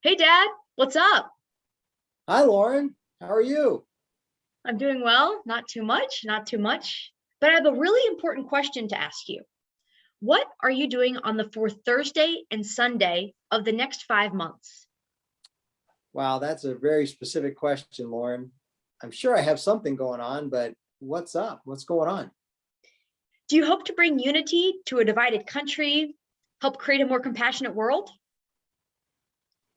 Hey Dad, what's up? Hi, Lauren. How are you? I'm doing well, not too much, not too much. But I have a really important question to ask you. What are you doing on the fourth Thursday and Sunday of the next 5 months? Wow, that's a very specific question, Lauren. I'm sure I have something going on, but what's up? What's going on? Do you hope to bring unity to a divided country, help create a more compassionate world?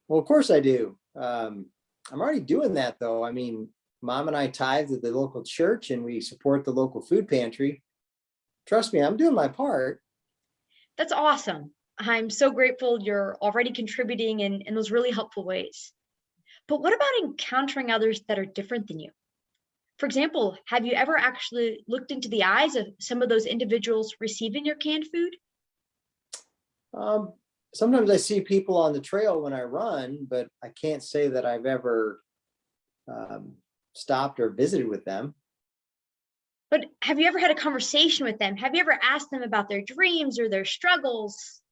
Well, of course I do. I'm already doing that, though. I mean, Mom and I tithe at the local church and we support the local food pantry. Trust me, I'm doing my part. That's awesome. I'm so grateful you're already contributing in those really helpful ways. But what about encountering others that are different than you? For example, have you ever actually looked into the eyes of some of those individuals receiving your canned food? Um, Sometimes I see people on the trail when I run, but I can't say that I've ever um, stopped or visited with them. But have you ever had a conversation with them? Have you ever asked them about their dreams or their struggles?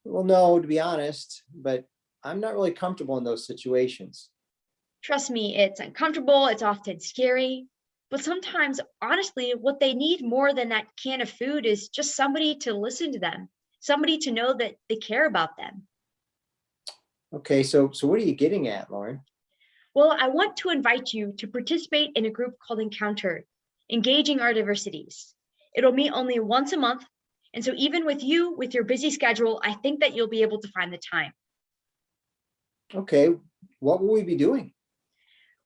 Well, no, to be honest, but I'm not really comfortable in those situations. Trust me, it's uncomfortable, it's often scary. But sometimes, honestly, what they need more than that can of food is just somebody to listen to them, somebody to know that they care about them. Okay, so what are you getting at, Lauren? Well, I want to invite you to participate in a group called Encounter, Engaging Our Diversities. It'll meet only once a month. And so, even with you, with your busy schedule, I think that you'll be able to find the time. Okay, what will we be doing?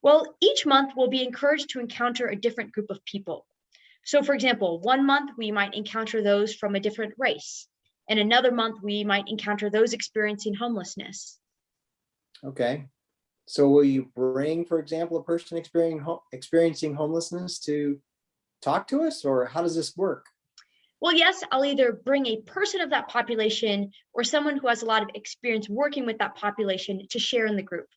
Well, each month we'll be encouraged to encounter a different group of people. So, for example, one month we might encounter those from a different race, and another month we might encounter those experiencing homelessness. Okay, so will you bring, for example, a person experiencing homelessness to talk to us, or how does this work? Well, yes, I'll either bring a person of that population or someone who has a lot of experience working with that population to share in the group.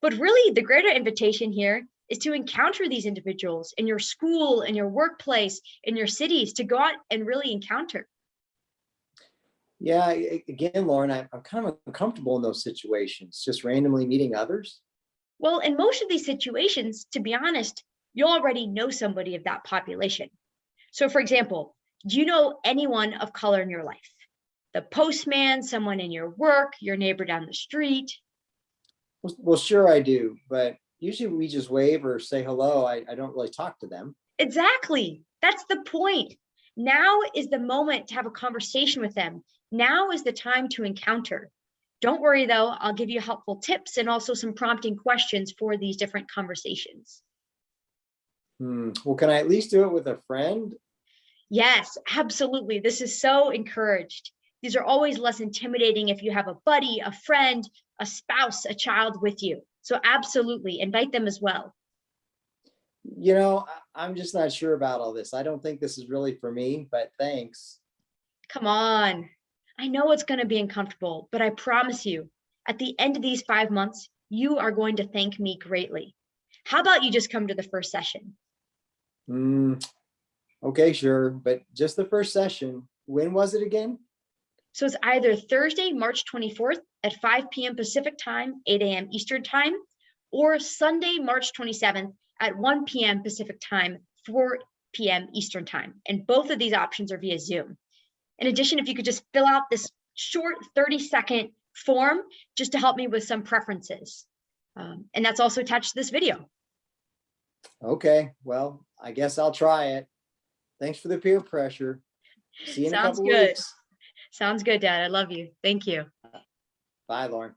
But really, the greater invitation here is to encounter these individuals in your school, in your workplace, in your cities, to go out and really encounter. Yeah, again, Lauren, I'm kind of uncomfortable in those situations, just randomly meeting others. Well, in most of these situations, to be honest, you already know somebody of that population. So, for example, do you know anyone of color in your life? The postman, someone in your work, your neighbor down the street? Well, sure I do, but usually we just wave or say hello. I don't really talk to them. Exactly. That's the point. Now is the moment to have a conversation with them. Now is the time to encounter. Don't worry though, I'll give you helpful tips and also some prompting questions for these different conversations. Well, can I at least do it with a friend? Yes, absolutely. This is so encouraged. These are always less intimidating if you have a buddy, a friend, a spouse, a child with you. So, absolutely invite them as well. I'm just not sure about all this. I don't think this is really for me, but thanks. Come on. I know it's going to be uncomfortable, but I promise you, at the end of these 5 months, you are going to thank me greatly. How about you just come to the first session? Hmm. Okay, sure, but just the first session. When was it again? So it's either Thursday, March 24th at 5 p.m. Pacific time, 8 a.m. Eastern time, or Sunday, March 27th at 1 p.m. Pacific time, 4 p.m. Eastern time. And both of these options are via Zoom. In addition, if you could just fill out this short 30-second form just to help me with some preferences. And that's also attached to this video. Okay, well, I guess I'll try it. Thanks for the peer pressure. See you in a Sounds couple good. weeks. Sounds good, Dad. I love you. Thank you. Bye, Lauren.